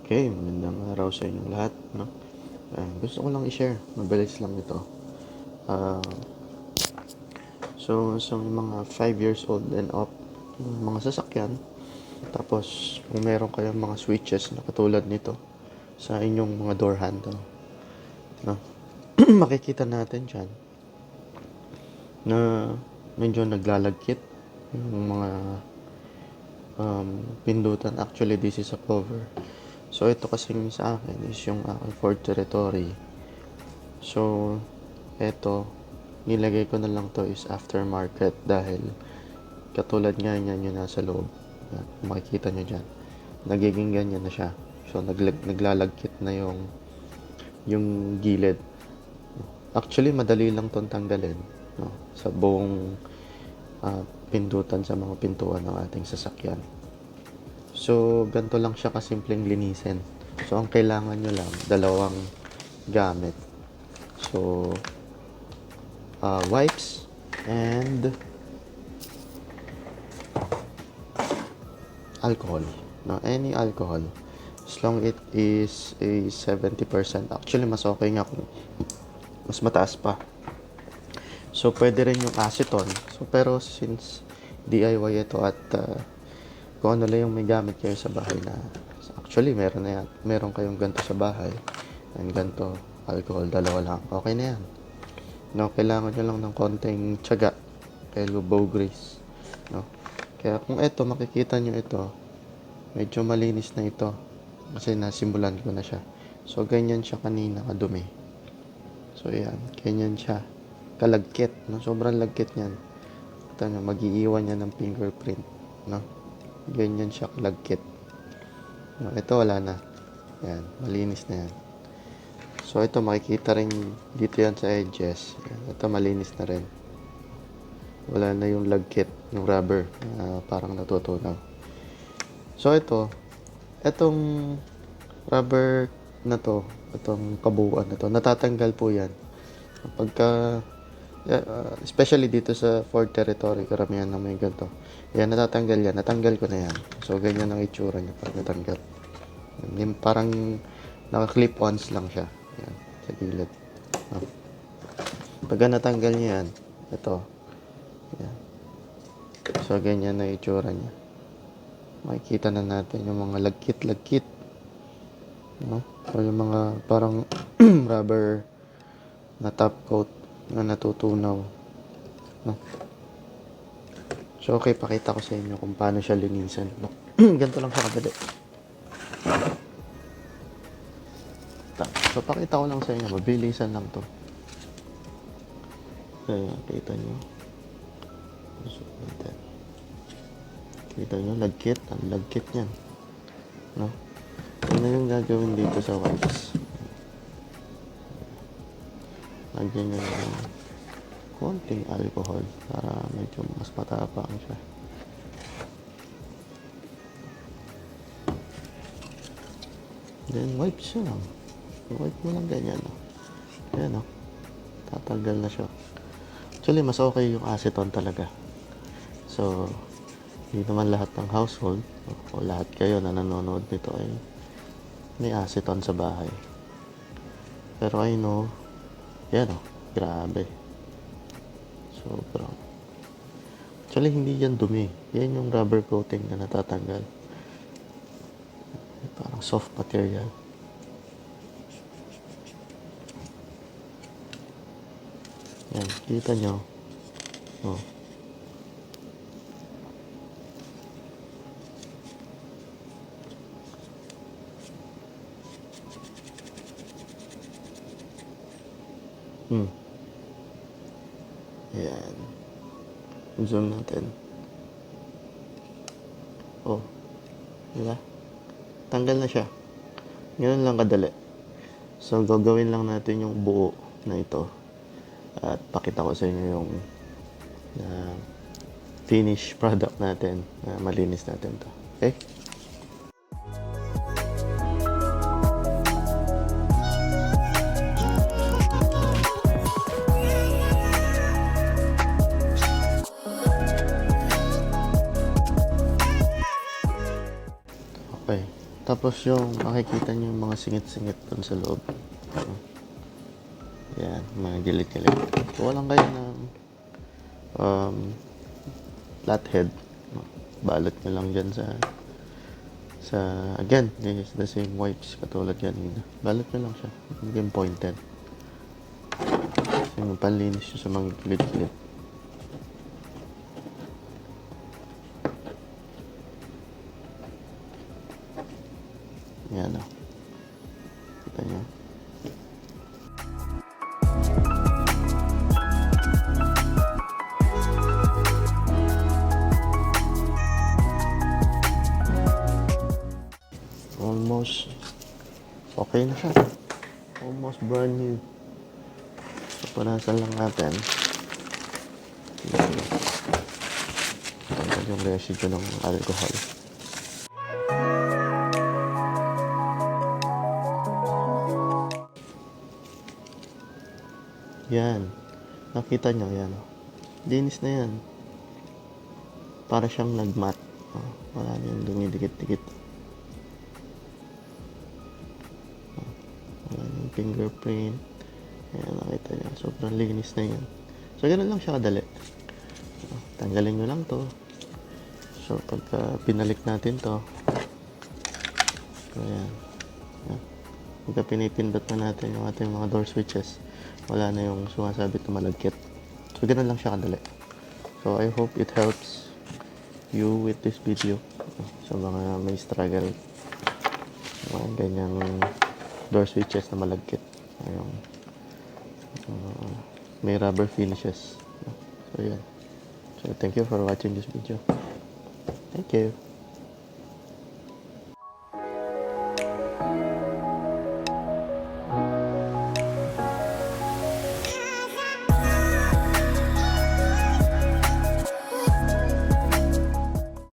Okay, magandang araw sa inyong lahat, no? Gusto ko lang i-share, mabilis lang ito. Ah, so may mga 5 years old and up, mga sasakyan, tapos kung meron kayong mga switches na katulad nito sa inyong mga door handle, no? Makikita natin dyan na medyo naglalagkit yung mga pindutan. Actually, this is a cover. So, ito kasing sa akin is yung aking Ford Territory. So, ito, nilagay ko na lang to is aftermarket dahil katulad nga yan yung nasa loob. Yan, makikita nyo dyan. Nagiging ganyan na siya. So, naglalagkit na yung gilid. Actually, madali lang tong tanggalin, no? Sa buong pindutan sa mga pintuan ng ating sasakyan. So, ganito lang siya kasimpleng linisin. So, ang kailangan nyo lang, dalawang gamit. So, wipes and alcohol. No, any alcohol. As long it is a 70%. Actually, mas okay nga kung mas mataas pa. So, pwede rin yung acetone. So, pero since DIY ito at kung ano lang yung may gamit kayo sa bahay na actually meron na yan, meron kayong ganito sa bahay and ganito alcohol, dalawa lang, okay na yan, no? Kailangan nyo lang ng konting tiyaga kay Lubo Grease, no? Kaya kung ito, makikita nyo ito, medyo malinis na ito kasi nasimulan ko na siya. So ganyan siya kanina kadumi. So yan, ganyan siya kalagkit, no? Sobrang lagkit niyan. Ito nyo, mag-iiwan yan ng fingerprint, no? Ganyan siya kalagkit. No, ito wala na. Yan, malinis na yan. So ito makikita rin dito yan sa edges. Yan, ito malinis na rin. Wala na yung lagkit, yung rubber parang natutunaw. So itong rubber na to, itong kabuuan na to, natatanggal po yan. Pagka especially dito sa Ford Territory, karamihan na may ganito. Yan, natatanggal yan. Natanggal ko na yan. So, ganyan ang itsura niya pag natanggal. Yan, parang naka-clip-ons lang siya. Yan, sa gilid. Pagka natanggal niya yan, ito. Yan. So, ganyan ang itsura niya. Makikita na natin yung mga lagkit-lagkit. No? O yung mga parang rubber na top coat na natutunaw, no? So okay, pakita ko sa inyo kung paano siya linisan, no? Ganito lang siya kadali. So pakita ko lang sa inyo, mabilisan lang to. Kaya kita nyo, kita nyo, lagkit, ang lagkit niyan, no? Ano yung gagawin dito sa wipes? Lagyan nyo ng konting alcohol para medyo mas matapang siya. Then wipe siya lang. Wipe mo lang ganyan, no? Ayan, no? Tatanggal na siya. Actually, mas okay yung acetone talaga. So, hindi naman lahat ng household o lahat kayo na nanonood nito ay may acetone sa bahay. Pero I know, yan, oh, grabe. Sobrang. Actually, hindi yan dumi. Yan yung rubber coating na natatanggal. Parang soft material. Yan, kita nyo. Oh. Ayan. Zoom natin. Oh. Diba? Tanggal na siya. Ganun lang kadali. So, gagawin lang natin yung buo na ito. At pakita ko sa inyo yung finished product natin. Malinis natin to. Okay? Okay. Tapos yung makikita nyo yung mga singit-singit dun sa loob. Yan, mga gilid-gilid. Kuha lang kayo ng flathead. Balot nyo lang dyan sa again, this is the same wipes katulad kanina. Balot nyo lang siya. Maging pointed. Kasi panlinis nyo sa mga gilid-gilid. Yan o. Kita nyo. Almost okay na siya. Almost brand new. So, punasan lang natin. Tanggal yung residue ng alcohol. Yan. Nakita nyo, yan. Linis na yan. Para siyang nagmat. Wala na yung dumidikit-dikit. Wala na yung fingerprint. Ayan, nakita nyo. Sobrang linis na yan. So, ganun lang siya kadali. Tanggalin nyo lang to. So, pagka pinalik natin to, so, ayan. Pagka pinipindot na natin yung ating mga door switches, wala na yung sumasabit na malagkit. So, ganun lang siya kadali. So, I hope it helps you with this video. Sa mga may struggle. Mga ganyang door switches na malagkit. Ayun. May rubber finishes. So, yan. So, thank you for watching this video. Thank you.